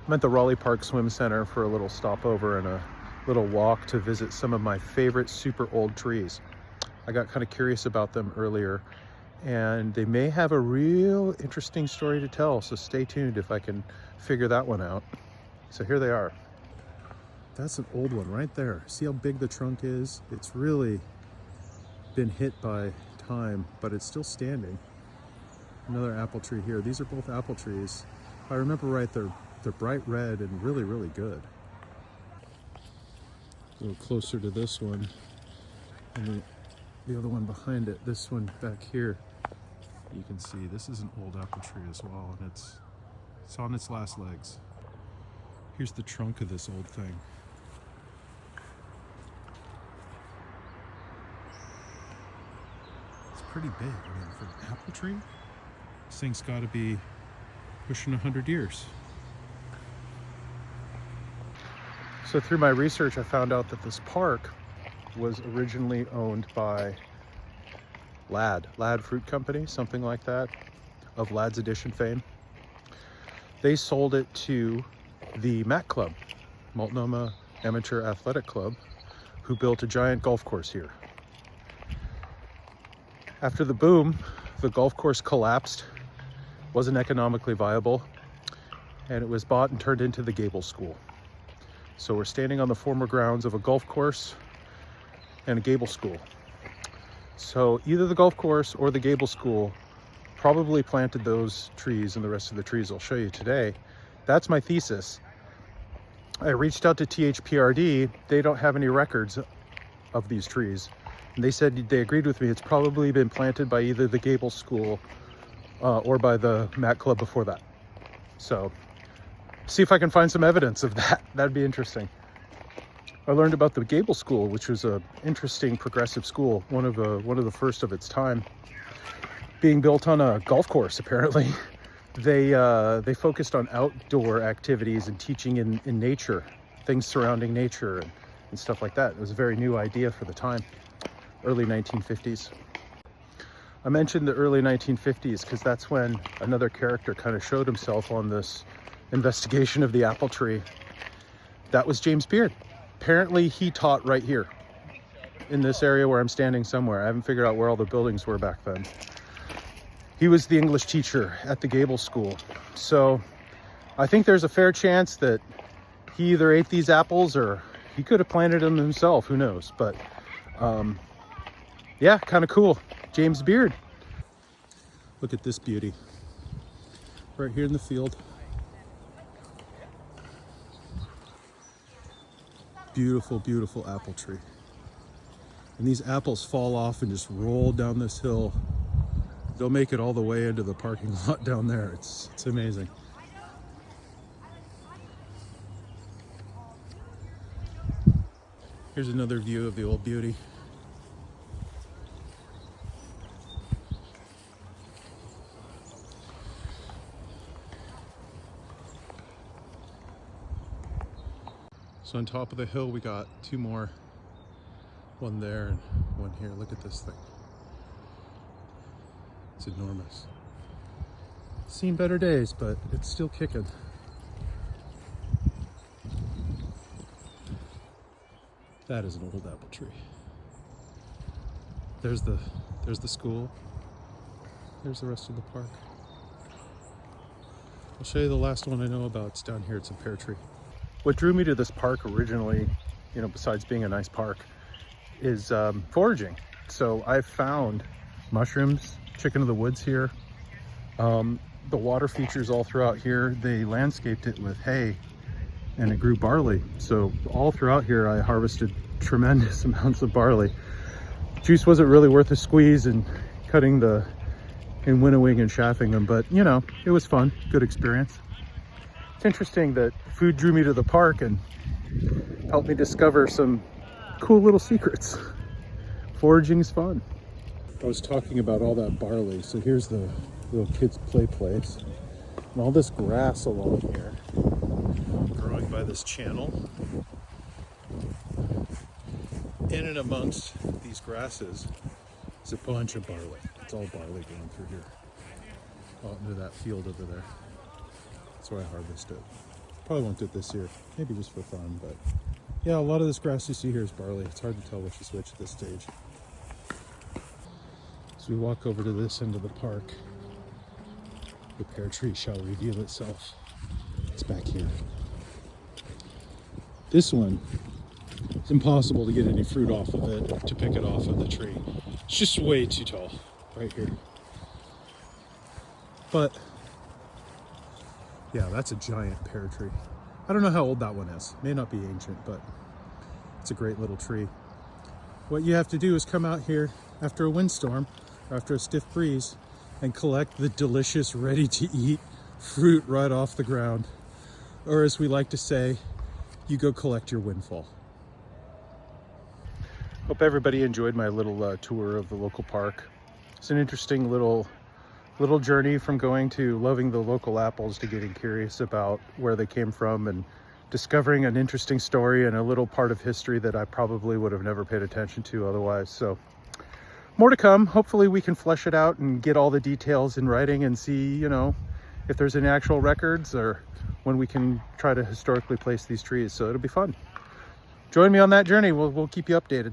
I'm at the Raleigh Park Swim Center for a little stopover and a little walk to visit some of my favorite super old trees. I got kind of curious about them earlier, and they may have a real interesting story to tell, so stay tuned if I can figure that one out. So here they are. That's an old one right there. See how big the trunk is? It's really been hit by time, but it's still standing. Another apple tree here. These are both apple trees. If I remember right, they're bright red and really, really good. A little closer to this one, and the other one behind it, this one back here, you can see this is an old apple tree as well, and it's on its last legs. Here's the trunk of this old thing. It's pretty big. I mean, for an apple tree, this thing's got to be pushing 100 years. So through my research, I found out that this park was originally owned by Ladd Fruit Company, something like that, of Ladd's Edition fame. They sold it to the MAC Club, Multnomah Amateur Athletic Club, who built a giant golf course here. After the boom, the golf course collapsed, wasn't economically viable, and it was bought and turned into the Gable School. So we're standing on the former grounds of a golf course and a Gable School. So either the golf course or the Gable School probably planted those trees and the rest of the trees I'll show you today. That's my thesis. I reached out to THPRD. They don't have any records of these trees. And they said they agreed with me. It's probably been planted by either the Gable School or by the MAC Club before that. So see if I can find some evidence of that. That'd be interesting. I learned about the Gable School, which was an interesting progressive school, one of the first of its time, being built on a golf course. Apparently, they focused on outdoor activities and teaching in nature, things surrounding nature and stuff like that. It was a very new idea for the time, early 1950s. I mentioned the early 1950s because that's when another character kind of showed himself on this investigation of the apple tree. That was James Beard. Apparently he taught right here in this area where I'm standing somewhere. I haven't figured out where all the buildings were back then. He was the English teacher at the Gable School. So I think there's a fair chance that he either ate these apples or he could have planted them himself, who knows. But yeah, kind of cool. James Beard. Look at this beauty. Right here in the field. Beautiful, beautiful apple tree. And these apples fall off and just roll down this hill. They'll make it all the way into the parking lot down there. It's amazing. Here's another view of the old beauty. So on top of the hill, we got two more, one there and one here. Look at this thing. It's enormous. Seen better days, but it's still kicking. That is an old apple tree. There's the school. There's the rest of the park. I'll show you the last one I know about. It's down here. It's a pear tree. What drew me to this park originally, besides being a nice park, is foraging. So I found mushrooms, chicken of the woods here. The water features all throughout here. They landscaped it with hay and it grew barley. So all throughout here, I harvested tremendous amounts of barley. Juice wasn't really worth a squeeze and winnowing and chaffing them, but it was fun, good experience. It's interesting that food drew me to the park and helped me discover some cool little secrets. Foraging's fun. I was talking about all that barley, so here's the little kids' play place. And all this grass along here, growing by this channel. In and amongst these grasses is a bunch of barley. It's all barley going through here, out into that field over there. That's where I harvest it. Probably won't do it this year, maybe just for fun, but yeah, a lot of this grass you see here is barley. It's hard to tell which is which at this stage. As we walk over to this end of the park, the pear tree shall reveal itself. It's back here. This one, it's impossible to get any fruit off of it, to pick it off of the tree. It's just way too tall, right here. But yeah, that's a giant pear tree. I don't know how old that one is. May not be ancient, but it's a great little tree. What you have to do is come out here after a windstorm or after a stiff breeze and collect the delicious, ready-to-eat fruit right off the ground. Or as we like to say, you go collect your windfall. Hope everybody enjoyed my little tour of the local park. It's an interesting little journey from going to loving the local apples to getting curious about where they came from and discovering an interesting story and a little part of history that I probably would have never paid attention to otherwise. So more to come. Hopefully we can flesh it out and get all the details in writing and see, you know, if there's any actual records or when we can try to historically place these trees. So it'll be fun. Join me on that journey. We'll keep you updated.